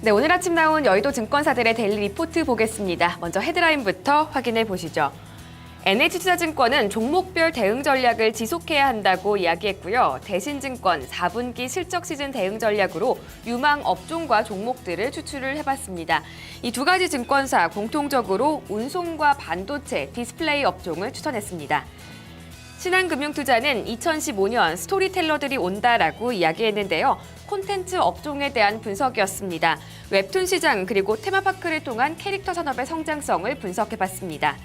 네, 오늘 아침 나온 여의도 증권사들의 데일리 리포트 보겠습니다. 먼저 헤드라인부터 확인해 보시죠. NH투자증권은 종목별 대응 전략을 지속해야 한다고 이야기했고요. 대신증권 4분기 실적 시즌 대응 전략으로 유망 업종과 종목들을 추출을 해봤습니다. 이 두 가지 증권사 공통적으로 운송과 반도체, 디스플레이 업종을 추천했습니다. 신한금융투자는 2015년 스토리텔러들이 온다라고 이야기했는데요. 콘텐츠 업종에 대한 분석이었습니다. 웹툰 시장 그리고 테마파크를 통한 캐릭터 산업의 성장성을 분석해봤습니다.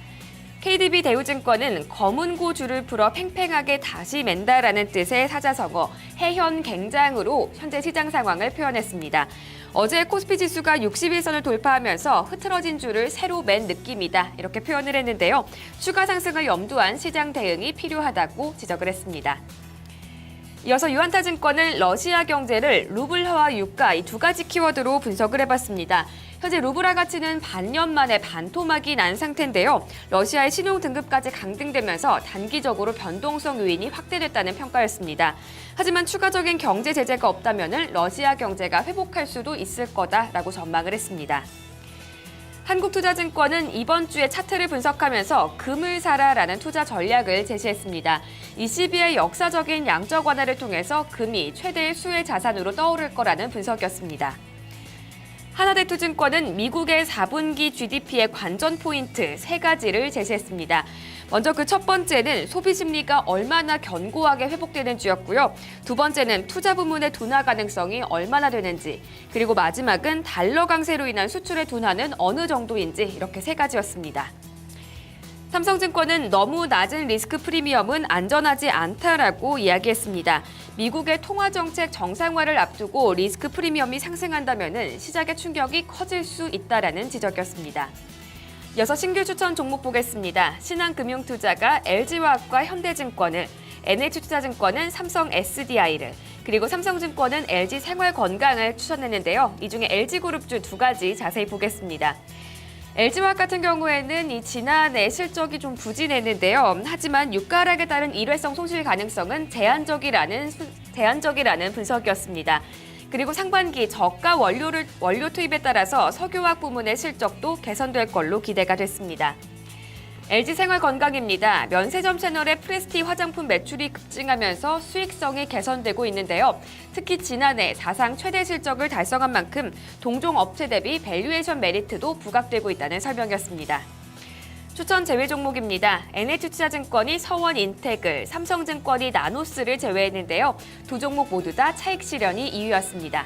KDB 대우증권은 검은 고줄을 풀어 팽팽하게 다시 맨다라는 뜻의 사자성어 해현갱장으로 현재 시장 상황을 표현했습니다. 어제 코스피 지수가 61선을 돌파하면서 흐트러진 줄을 새로 맨 느낌이다 이렇게 표현을 했는데요. 추가 상승을 염두한 시장 대응이 필요하다고 지적을 했습니다. 이어서 유한타증권은 러시아 경제를 루블화와 유가 이 두 가지 키워드로 분석을 해봤습니다. 현재 루블화 가치는 반년 만에 반토막이 난 상태인데요. 러시아의 신용 등급까지 강등되면서 단기적으로 변동성 요인이 확대됐다는 평가였습니다. 하지만 추가적인 경제 제재가 없다면 러시아 경제가 회복할 수도 있을 거다라고 전망을 했습니다. 한국투자증권은 이번 주에 차트를 분석하면서 금을 사라라는 투자 전략을 제시했습니다. 22의 역사적인 양적 완화를 통해서 금이 최대의 수혜 자산으로 떠오를 거라는 분석이었습니다. 하나대투증권은 미국의 4분기 GDP의 관전 포인트 3가지를 제시했습니다. 먼저 그 첫 번째는 소비 심리가 얼마나 견고하게 회복되는지였고요. 두 번째는 투자 부문의 둔화 가능성이 얼마나 되는지, 그리고 마지막은 달러 강세로 인한 수출의 둔화는 어느 정도인지 이렇게 3가지였습니다. 삼성증권은 너무 낮은 리스크 프리미엄은 안전하지 않다라고 이야기했습니다. 미국의 통화정책 정상화를 앞두고 리스크 프리미엄이 상승한다면 시장의 충격이 커질 수 있다라는 지적이었습니다. 이어서 신규 추천 종목 보겠습니다. 신한금융투자가 LG화학과 현대증권을, NH투자증권은 삼성 SDI를, 그리고 삼성증권은 LG생활건강을 추천했는데요. 이 중에 LG그룹주 2가지 자세히 보겠습니다. LG화학 같은 경우에는 이 지난해 실적이 좀 부진했는데요. 하지만 유가 하락에 따른 일회성 손실 가능성은 제한적이라는 분석이었습니다. 그리고 상반기 저가 원료 투입에 따라서 석유화학 부문의 실적도 개선될 걸로 기대가 됐습니다. LG생활건강입니다. 면세점 채널의 프레스티 화장품 매출이 급증하면서 수익성이 개선되고 있는데요. 특히 지난해 사상 최대 실적을 달성한 만큼 동종 업체 대비 밸류에이션 메리트도 부각되고 있다는 설명이었습니다. 추천 제외 종목입니다. NH투자증권이 서원인텍을, 삼성증권이 나노스를 제외했는데요. 두 종목 모두 다 차익 실현이 2위였습니다.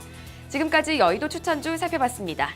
지금까지 여의도 추천주 살펴봤습니다.